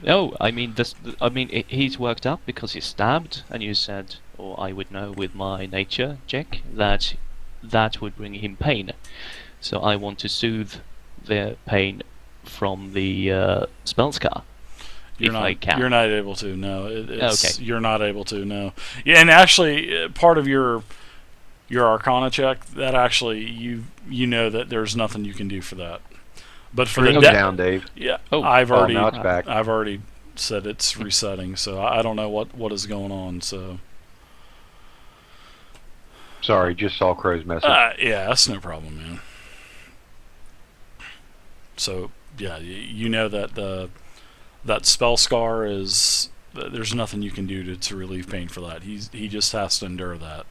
No, I mean this. I mean he's worked up because he's stabbed, and you said, or I would know with my nature check that that would bring him pain. So I want to soothe the pain from the spell scar, You're if I not. can. You're not able to. No, Okay. it's you're not able to. No. Yeah, and actually, part of your Arcana check, that actually you know that there's nothing you can do for that. But for the Bring him down, Dave. yeah, Oh. I've Oh, already now it's back. I've already said it's resetting, so I don't know what is going on. So Sorry, just saw Crow's message. yeah, that's no problem, man. So yeah, you know that that spell scar is there's nothing you can do to relieve pain for that. He just has to endure that.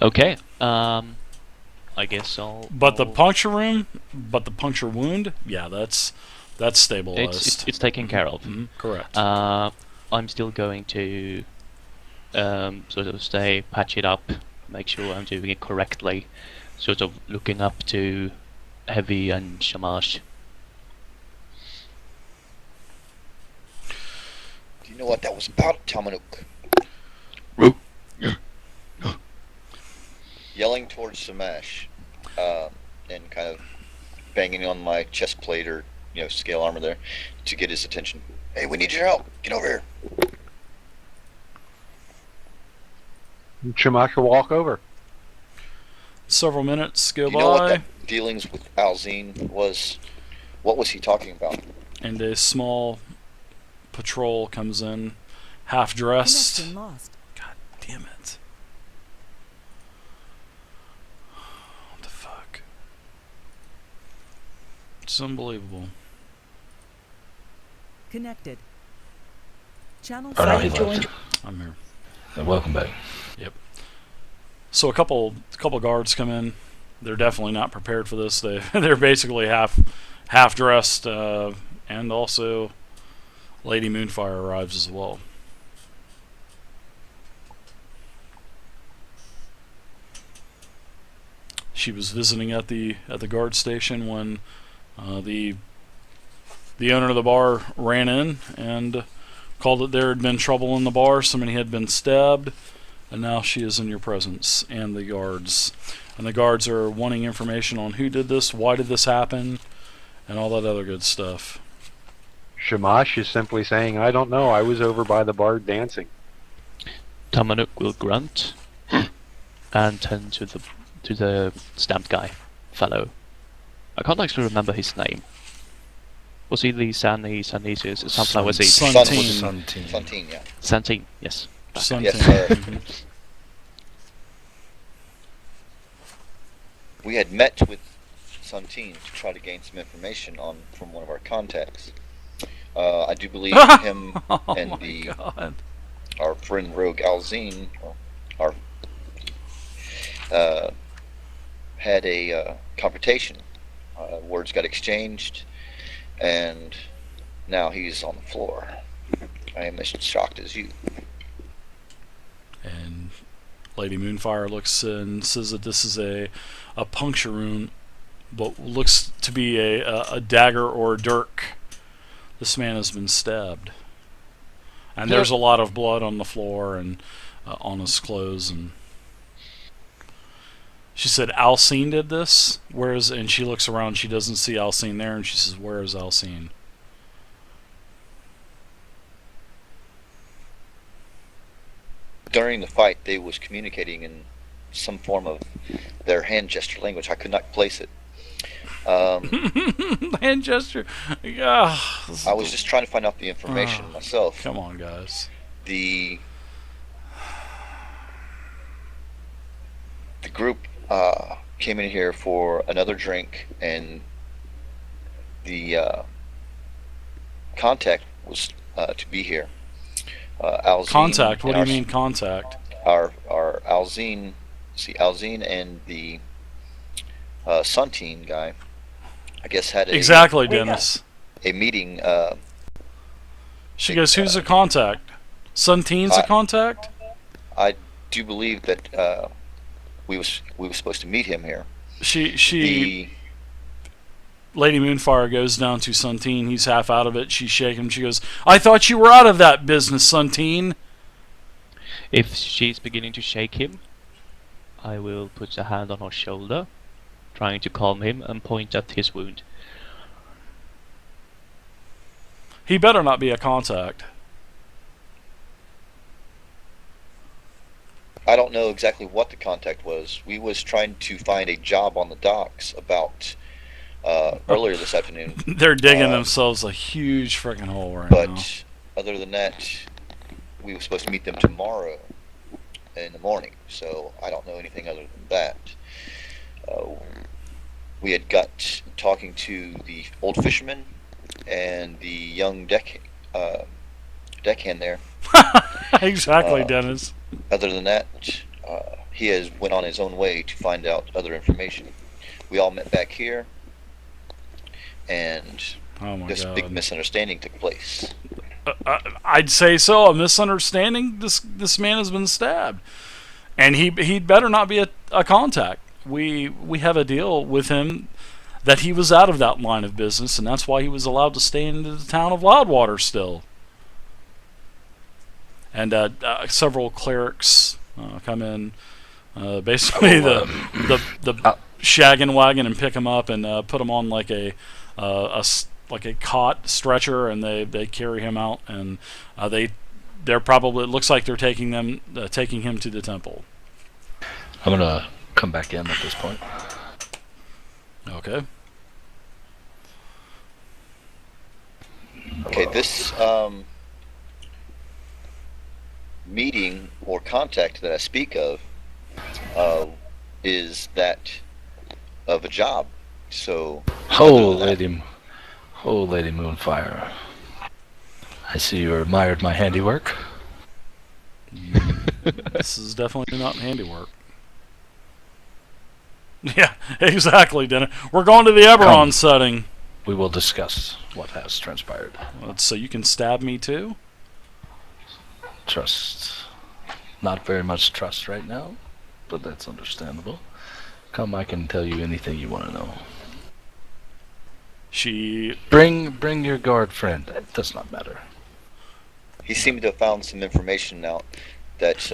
Okay. I guess I'll. But the I'll- puncture wound, yeah, that's stabilized. it's taken care of. Correct. I'm still going to sort of stay, patch it up, make sure I'm doing it correctly, sort of looking up to Heavy and Shamash. Do you know what that was about, Tamanuk? Yelling towards Samash, and kind of banging on my chest plate or scale armor there to get his attention. Hey, we need your help. Get over here. Shamash will walk over. Several minutes go Do you know what by, that dealings with Alzine was? What was he talking about? and a small patrol comes in, half dressed. Connection lost. God damn it! What the fuck? It's unbelievable. Connected. Channel Oh no, he joined. left. I'm here. Welcome back. So a couple guards come in. They're definitely not prepared for this. They're basically half dressed, and also Lady Moonfire arrives as well. She was visiting at the guard station when the owner of the bar ran in and called that there had been trouble in the bar. Somebody had been stabbed. And now she is in your presence, and the guards. And the guards are wanting information on who did this, why did this happen, and all that other good stuff. Shamash is simply saying, I don't know, I was over by the bar dancing. Tamanuk will grunt and turn to the stamped guy, fellow. I can't actually remember his name. Was he the Sanisius, Sunflower Seed? Santine. Santine. Santine, yeah. Santine, yes. Santine. Yes, sir. Mhm. We had met with Santine to try to gain some information from one of our contacts. I do believe him Oh and my God. our friend Rogue Alzine, had a confrontation. Words got exchanged, and now he's on the floor. I am as shocked as you. And Lady Moonfire looks and says that this is a puncture wound, but looks to be a dagger or a dirk. This man has been stabbed. And there's a lot of blood on the floor and on his clothes. And she said, Alcine did this? And she looks around, she doesn't see Alcine there, and she says, where is Alcine? During the fight, they was communicating in some form of their hand gesture language. I could not place it. Hand gesture. Yeah. I was just trying to find out the information myself. Come on, guys. The group came in here for another drink, and the contact was to be here. Alzine Contact? What do you and mean contact? Our Alzine, Alzine and the Santine guy, I guess, had Exactly, Dennis. a meeting. She goes, who's a contact? Santine's a contact? I do believe that we was supposed to meet him here. She The Lady Moonfire goes down to Suntine. He's half out of it. She's shaking him. She goes, "I thought you were out of that business, Suntine." If she's beginning to shake him, I will put a hand on her shoulder, trying to calm him, and point at his wound. He better not be a contact. I don't know exactly what the contact was. We was trying to find a job on the docks about earlier this afternoon. They're digging themselves a huge freaking hole right But now. other than that, we were supposed to meet them tomorrow in the morning. So I don't know anything other than that. We had got talking to the old fisherman and the young deckhand there. Exactly, Dennis. Other than that, he has went on his own way to find out other information. We all met back here, and Oh my this god. big misunderstanding took place. I'd say so. A misunderstanding. This man has been stabbed, and he'd better not be a contact. We have a deal with him that he was out of that line of business, and that's why he was allowed to stay in the town of Loudwater still. And several clerics come in, basically the shag and wagon, and pick him up and put him on like a cot stretcher, and they carry him out, and they're probably, it looks like they're taking him to the temple. I'm gonna come back in at this point. Okay. Okay, this meeting or contact that I speak of is that of a job. So, Oh, Lady Moonfire. I see you admired my handiwork. This is definitely not handiwork. Yeah, exactly, Dennis. We're going to the Eberron Come. setting. We will discuss what has transpired. So you can stab me too? Trust. Not very much trust right now, but that's understandable. Come, I can tell you anything you want to know. She... Bring your guard friend. It does not matter. he seemed to have found some information out that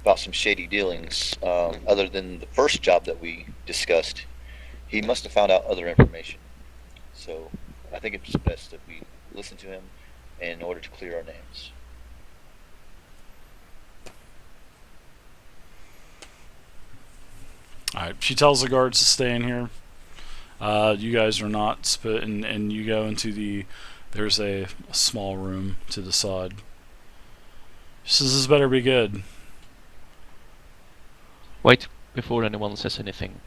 about some shady dealings. Other than the first job that we discussed, he must have found out other information. So I think it's best that we listen to him in order to clear our names. Alright, she tells the guards to stay in here. You guys are not and you go into there's a small room to the side. She says, this better be good. Wait, before anyone says anything,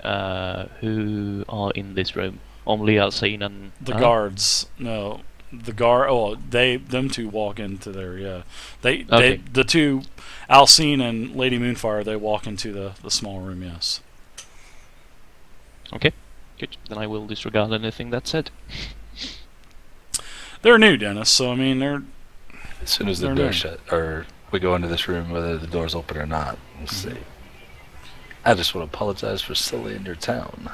who are in this room? Only Alcine and... The guards. No. The guard. Oh, them two walk into there. Yeah, Okay. the two, Alcine and Lady Moonfire, they walk into the small room. Yes. Okay, good. Then I will disregard anything that said. They're new, Dennis. So I mean, they're As soon as the They're door new. shut, or we go into this room, whether the door's open or not, we'll see. I just want to apologize for sullying your town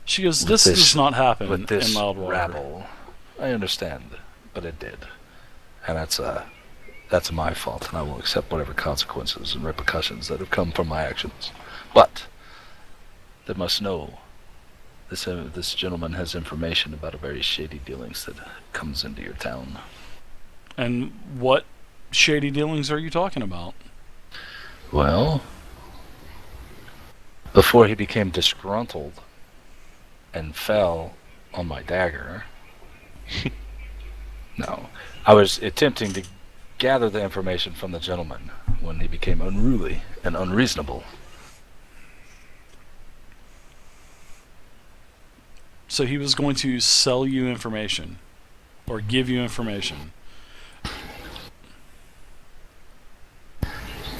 She goes, With this this- does not happen with this in Loudwater. rabble. I understand, but it did, and that's my fault, and I will accept whatever consequences and repercussions that have come from my actions. But they must know this gentleman has information about a very shady dealings that comes into your town. And what shady dealings are you talking about? Well, before he became disgruntled and fell on my dagger, no, I was attempting to gather the information from the gentleman when he became unruly and unreasonable. So he was going to sell you information, or give you information.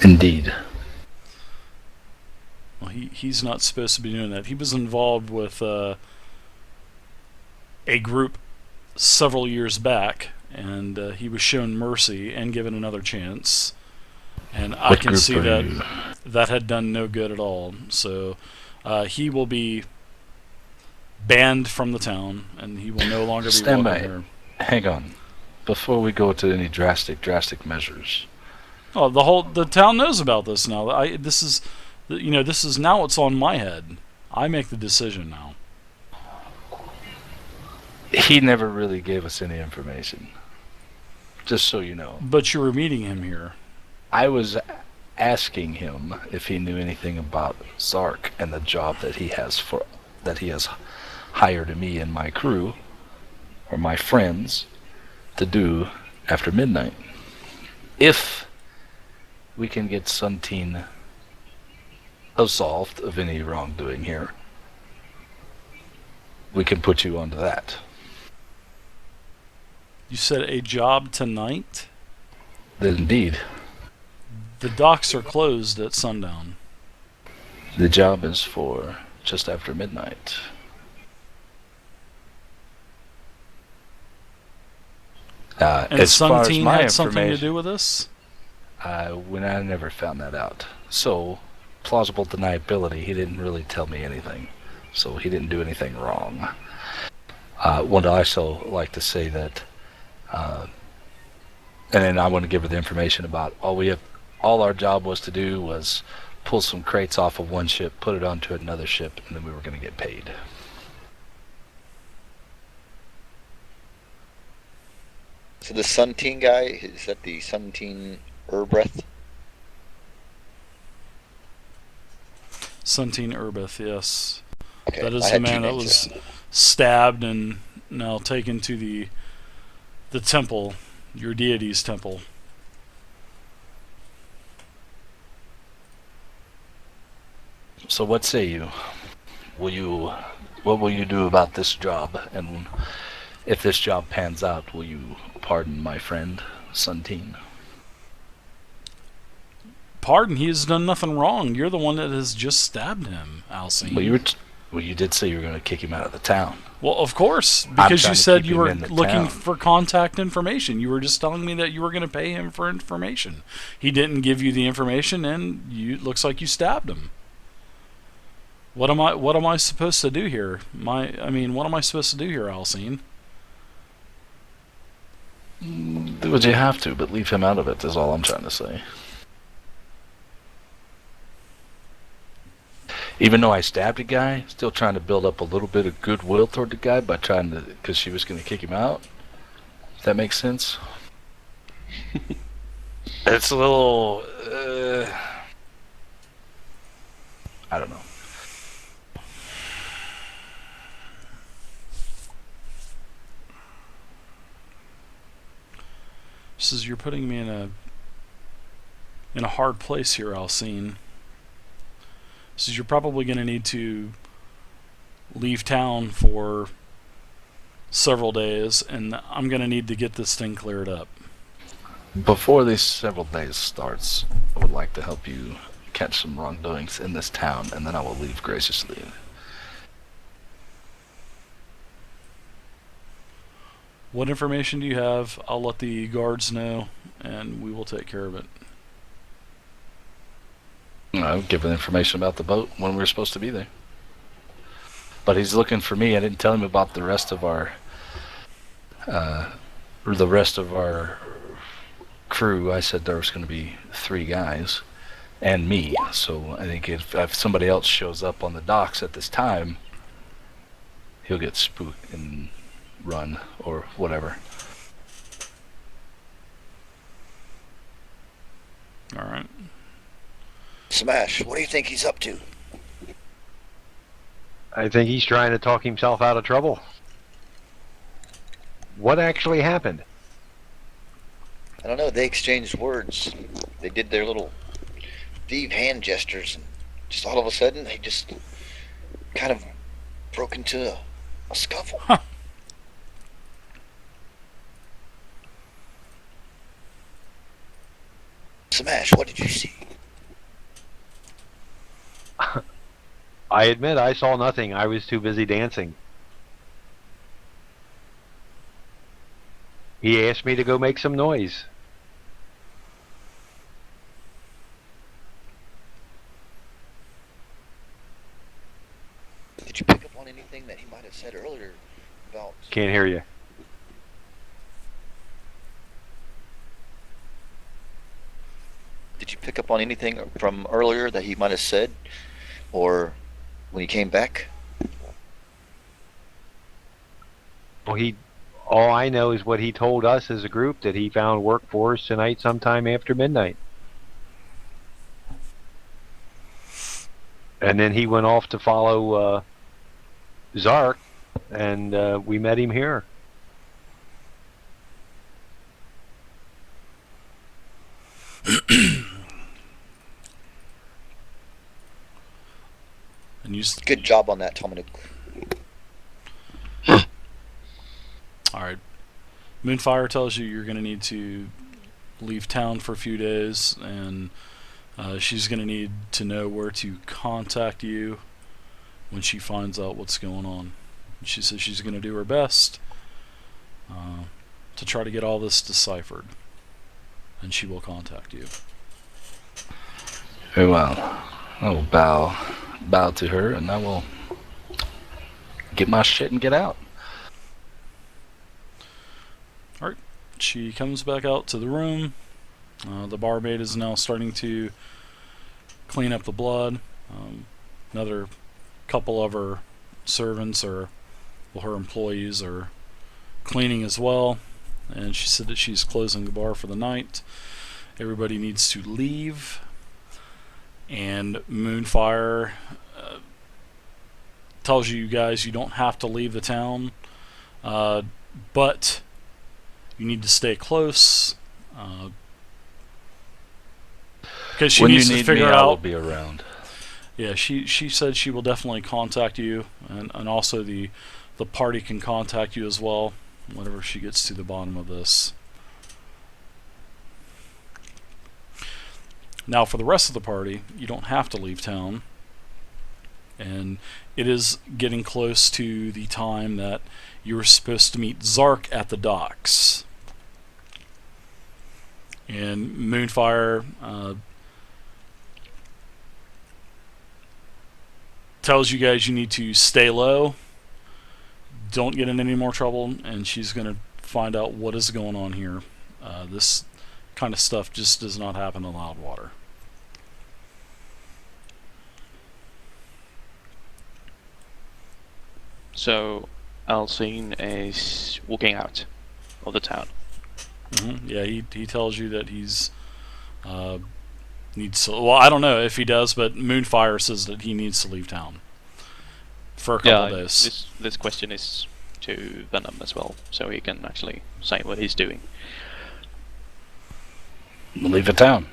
Indeed. Well, he's not supposed to be doing that. He was involved with a group several years back, and he was shown mercy and given another chance. And I What can group see are that you? that had done no good at all. So he will be banned from the town, and he will no longer be Stand welcome by. here. Hang on. Before we go to any drastic measures, Oh, the town knows about this now. This is now it's on my head. I make the decision now. he never really gave us any information. Just so you know. But you were meeting him here. I was asking him if he knew anything about Zark and the job that he has hired me and my crew, or my friends, to do after midnight. If we can get Sunteen absolved of any wrongdoing here, we can put you onto that. You said a job tonight? Indeed. The docks are closed at sundown. The job is for just after midnight. And As far as Sunteen my had something to information, do with this? when I never found that out. So, plausible deniability, he didn't really tell me anything. So he didn't do anything wrong. Would also like to say that, and then I want to give her the information about all our job was to do was pull some crates off of one ship, put it onto another ship, and then we were going to get paid. So the Sunteen guy, is that the Sunteen Urbreath? Sunteen Urbeth, yes. Okay, That is I the had two man that names was there. stabbed and now taken to the temple, your deity's temple. So what say you? What will you do about this job? And if this job pans out, will you pardon my friend, Sunteen? Pardon, he has done nothing wrong. You're the one that has just stabbed him, Alcine. Well, you did say you were going to kick him out of the town. Well, of course, because you trying to said keep you him were in the looking town. for contact information. You were just telling me that you were going to pay him for information. He didn't give you the information, and looks like you stabbed him. What am I supposed to do here? What am I supposed to do here, Alcine? Do what you have to, but leave him out of it is all I'm trying to say. Even though I stabbed a guy, still trying to build up a little bit of goodwill toward the guy by because she was going to kick him out. If that makes sense? It's a little, I don't know. Says you're putting me in a hard place here, Alcine. Says you're probably going to need to leave town for several days, and I'm going to need to get this thing cleared up. Before these several days starts, I would like to help you catch some wrongdoings in this town, and then I will leave graciously. What information do you have? I'll let the guards know, and we will take care of it. I'll give him information about the boat when we were supposed to be there. But he's looking for me. I didn't tell him about the rest of our crew. I said there was going to be 3 guys and me. So I think if somebody else shows up on the docks at this time, he'll get spooked and run or whatever. All right. Smash, what do you think he's up to? I think he's trying to talk himself out of trouble. What actually happened? I don't know, they exchanged words. They did their little thief hand gestures, and just all of a sudden, they just kind of broke into a scuffle. Huh. Smash, what did you see? I admit I saw nothing. I was too busy dancing. He asked me to go make some noise. Did you pick up on anything that he might have said earlier about. Can't hear you. Did you pick up on anything from earlier that he might have said, or when he came back? Well, all I know is what he told us as a group, that he found work for us tonight sometime after midnight. And then he went off to follow Zark, and we met him here. And you. Good job on that, Tomanuk. All right. Moonfire tells you you're going to need to leave town for a few days, and she's going to need to know where to contact you when she finds out what's going on. She says she's going to do her best to try to get all this deciphered, and she will contact you. Very well. I will bow to her, and I will get my shit and get out. Alright, she comes back out to the room. The barmaid is now starting to clean up the blood. Another couple of her servants, or well, her employees, are cleaning as well. And she said that she's closing the bar for the night. Everybody needs to leave. And Moonfire tells you guys you don't have to leave the town, but you need to stay close, because she When needs you to need figure me, out. I will be around. Yeah, she said she will definitely contact you, and also the party can contact you as well whenever she gets to the bottom of this. Now, for the rest of the party, you don't have to leave town, and it is getting close to the time that you were supposed to meet Zark at the docks. And Moonfire tells you guys you need to stay low, don't get in any more trouble, and she's going to find out what is going on here. This kind of stuff just does not happen in Loudwater. So Alcine is walking out of the town. Yeah, he tells you that he's needs to. Well, I don't know if he does, but Moonfire says that he needs to leave town for a couple days. This question is to Venom as well, so he can actually say what he's doing. Leave the town.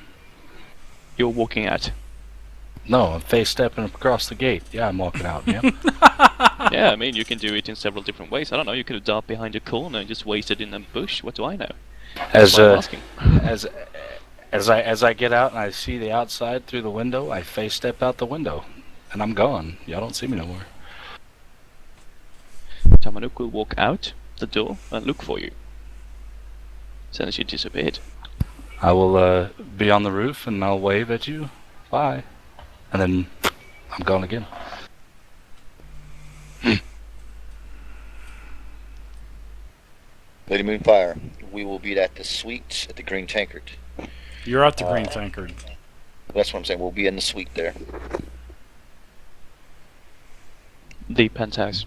You're walking out. No, I'm face stepping across the gate. Yeah, I'm walking out. Yeah. Yeah, I mean, you can do it in several different ways. I don't know, you could have darted behind a corner and just waited in a bush. What do I know? As That's why I'm asking. as I get out and I see the outside through the window, I face step out the window, and I'm gone. Y'all don't see me no more. Tamanuk will walk out the door and look for you. As soon as you disappeared. I will be on the roof and I'll wave at you. Bye. And then I'm gone again. Lady Moonfire, we will be at the suite at the Green Tankard. You're at the Green Tankard. That's what I'm saying. We'll be in the suite there. The penthouse.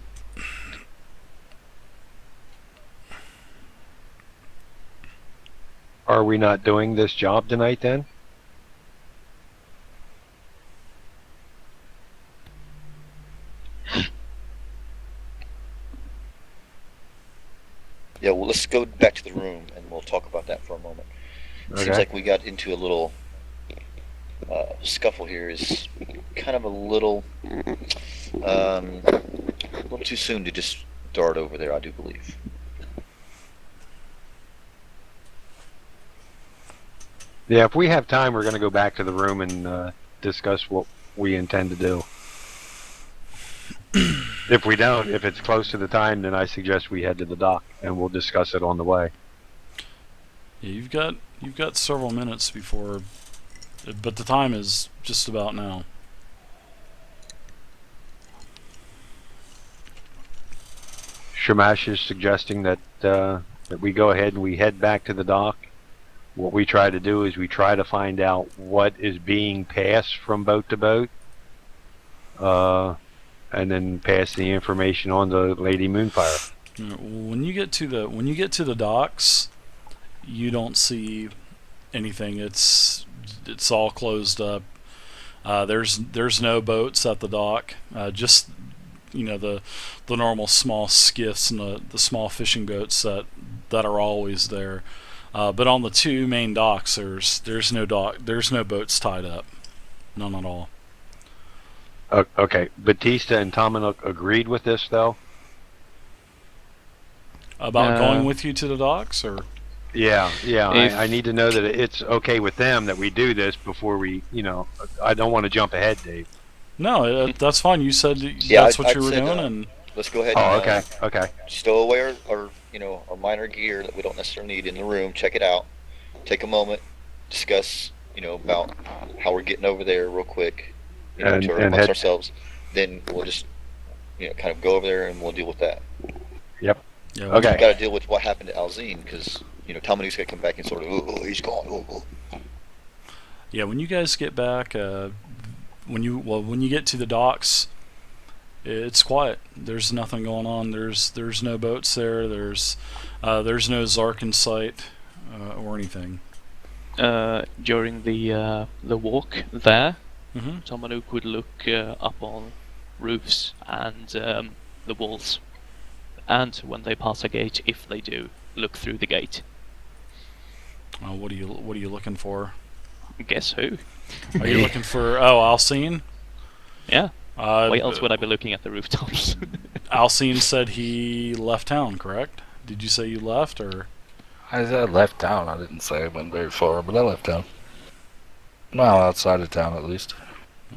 Are we not doing this job tonight then? Yeah, well, let's go back to the room and we'll talk about that for a moment. Okay. Seems like we got into a little scuffle here. Is kind of a little too soon to just dart over there, I do believe. Yeah, if we have time, we're going to go back to the room and discuss what we intend to do. If we don't, if it's close to the time, then I suggest we head to the dock and we'll discuss it on the way. Yeah, you've got several minutes before, but the time is just about now. Shamash is suggesting that that we go ahead and we head back to the dock. What we try to do is we try to find out what is being passed from boat to boat, and then pass the information on to Lady Moonfire. When you get to the docks, you don't see anything. It's all closed up. There's no boats at the dock. Just the normal small skiffs and the small fishing boats that are always there. But on the two main docks, there's no boats tied up, none at all. Okay, Batista and Tomanuk agreed with this, though? About going with you to the docks, or? Yeah. If- I need to know that it's okay with them that we do this before we, I don't want to jump ahead, Dave. No, that's fine. You said Yeah, that's what I'd you were said, doing, and Let's go ahead Oh, and okay. stow away our minor gear that we don't necessarily need in the room. Check it out. Take a moment, discuss, about how we're getting over there real quick, And- to and amongst head- ourselves. Then we'll just, kind of go over there and we'll deal with that. yeah, Okay. We got to deal with what happened to Alzine because, Tomanu's got to come back and sort of, oh, he's gone. Oh. Yeah, when you guys get back, when you get to the docks, it's quiet. There's nothing going on. There's no boats there. There's no Zark in sight or anything. During the walk there, Mm-hmm. Tomanuk would look up on roofs and the walls, and when they pass a gate, if they do, look through the gate. What are you looking for? Guess who? Are you looking for Alcine? Yeah. Uh, Why else would I be looking at the rooftops? Alcine said he left town, correct? Did you say you left, or? I said left town. I didn't say I went very far, but I left town. Well, outside of town at least.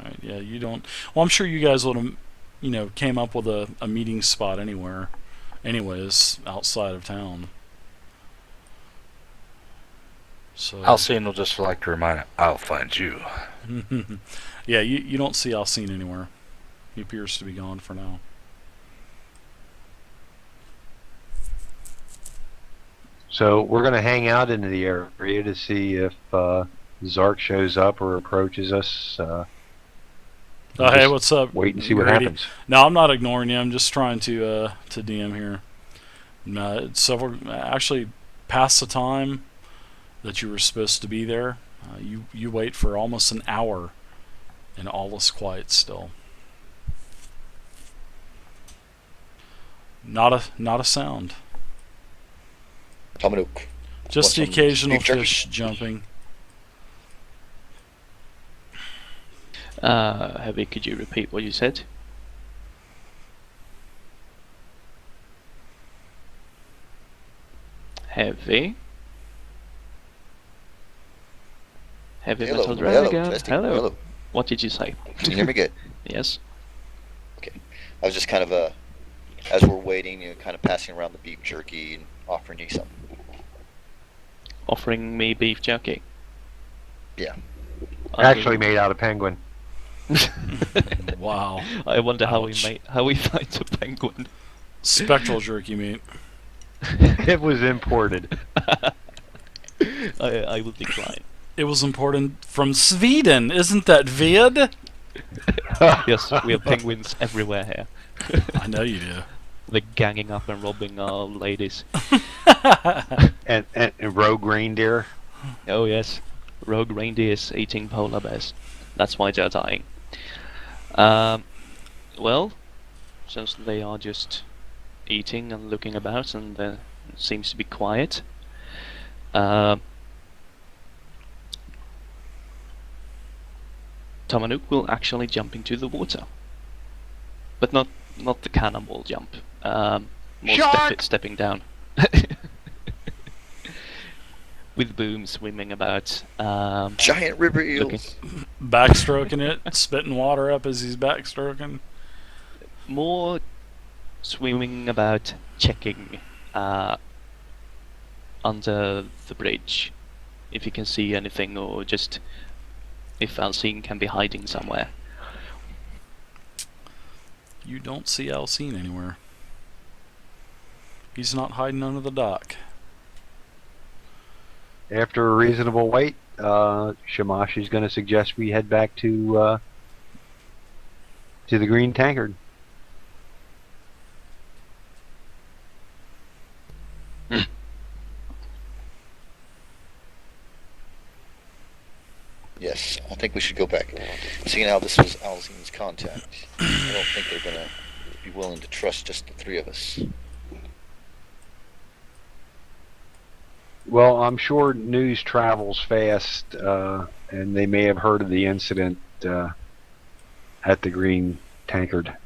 Right, yeah, you don't. Well, I'm sure you guys would have, came up with a meeting spot anyways, outside of town. So. Alcine will just like to remind it, I'll find you. Yeah, you don't see Alcine anywhere. He appears to be gone for now. So we're going to hang out into the area to see if Zark shows up or approaches us. Hey, Just what's up? Wait and see what Grady? happens. No, I'm not ignoring you. I'm just trying to DM here. No, it's actually past the time that you were supposed to be there. You wait for almost an hour, and all is quiet still. Not a sound. Tomanu, Just the Want some occasional beef jerky? fish jumping. Heavy, could you repeat what you said? Heavy? Heavy hello, Metal hello, Dragon? testing, Hello. hello. What did you say? Can you hear me good? Yes. I was just kind of, as we're waiting, kind of passing around the beef jerky and offering you some. Offering me beef jerky. Yeah. Actually made out of penguin. Wow. I wonder Ouch. how we find a penguin. Spectral jerky meat. It was imported. I will decline. It was important from Sweden, isn't that weird? Yes, we have penguins everywhere here. I know you do. They're ganging up and robbing our ladies. And rogue reindeer. Oh yes, rogue reindeers eating polar bears. That's why they're dying. Well, since they are just eating and looking about, and it seems to be quiet. Tomanuk will actually jump into the water, but not the cannonball jump. More Shark! stepping down. With Boom swimming about. Giant river Looking. eels. Backstroking it, spitting water up as he's backstroking. More swimming about, checking under the bridge if you can see anything, or just if Alcine can be hiding somewhere. You don't see Alcine anywhere. He's not hiding under the dock. After a reasonable wait, Shamashi's going to suggest we head back to the Green Tankard. Yes, I think we should go back. Seeing how this was Alzine's contact, I don't think they're gonna be willing to trust just the three of us. Well, I'm sure news travels fast, and they may have heard of the incident at the Green Tankard.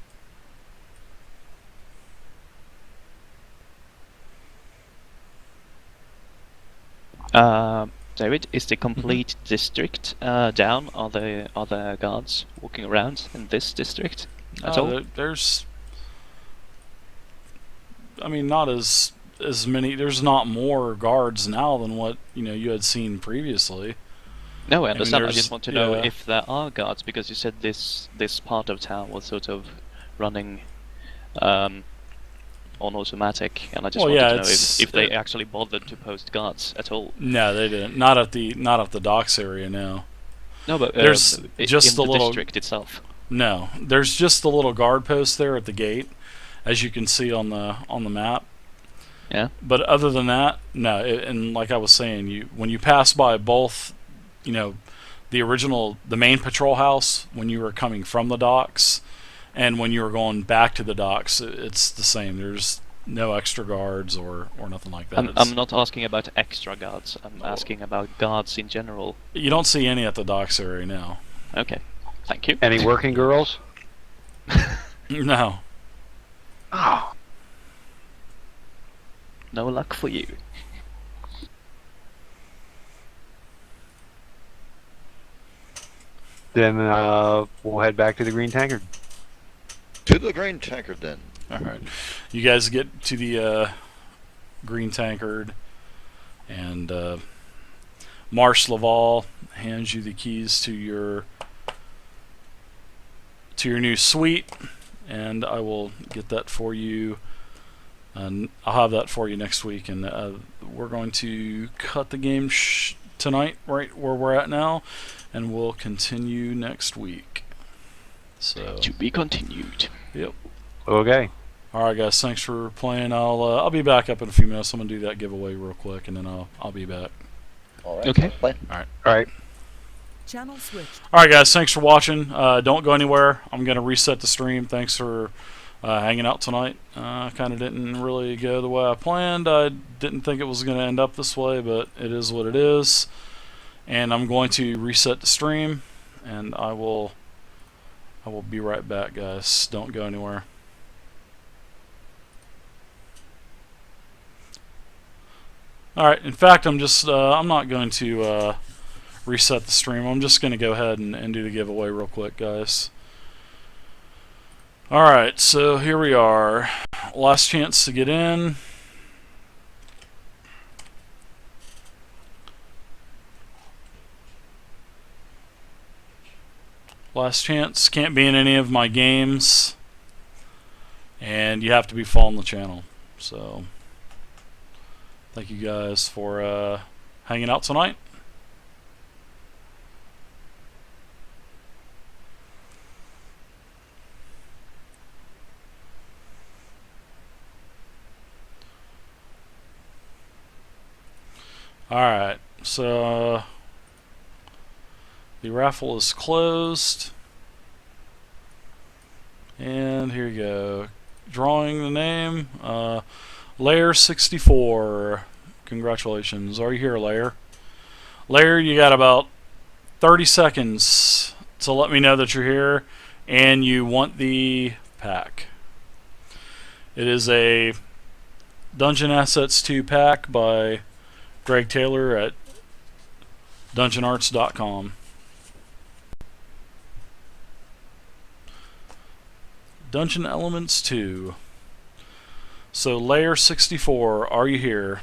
David, is the complete district down? Are there guards walking around in this district at all? There's, I mean, not as many. There's not more guards now than what you had seen previously. No, I mean, understand. I there's- just want to know yeah. if there are guards, because you said this part of town was sort of running on automatic, and I just Well, wanted yeah, to know it's- if they actually bothered to post guards at all. No, they didn't. Not at the docks area. No. No, but There's just in the the little- district itself. No, there's just the little guard post there at the gate, as you can see on the map. Yeah. But other than that, no. And like I was saying, when you pass by both, the main patrol house when you were coming from the docks, and when you were going back to the docks, it's the same. There's no extra guards or nothing like that. I'm not asking about extra guards. I'm asking about guards in general. You don't see any at the docks area now. Okay, thank you. Any working girls? No. Oh. No luck for you. Then we'll head back to the Green Tankard. To the Green Tankard, then. All right. You guys get to the Green Tankard, and Marsh Laval hands you the keys to your new suite, and I will get that for you. And I'll have that for you next week. And we're going to cut the game tonight, right where we're at now, and we'll continue next week. So. To be continued. Yep. Okay. All right, guys. Thanks for playing. I'll be back up in a few minutes. I'm gonna do that giveaway real quick, and then I'll be back. All right. Okay. Plan. All right. Channel switched. All right, guys. Thanks for watching. Don't go anywhere. I'm gonna reset the stream. Thanks for hanging out tonight. Kind of didn't really go the way I planned. I didn't think it was gonna end up this way, but it is what it is. And I'm going to reset the stream, and I will be right back, guys. Don't go anywhere. Alright, in fact, I'm not going to reset the stream. I'm just going to go ahead and do the giveaway real quick, guys. Alright, so here we are. Last chance to get in. Last chance. Can't be in any of my games. And you have to be following the channel. So, thank you guys for hanging out tonight. Alright, so the raffle is closed. And here you go. Drawing the name, Lair64. Congratulations. Are you here, Lair? Lair, you got about 30 seconds to let me know that you're here and you want the pack. It is a Dungeon Assets 2 pack by Greg Taylor at DungeonArts.com. Dungeon Elements 2. So Lair64, are you here?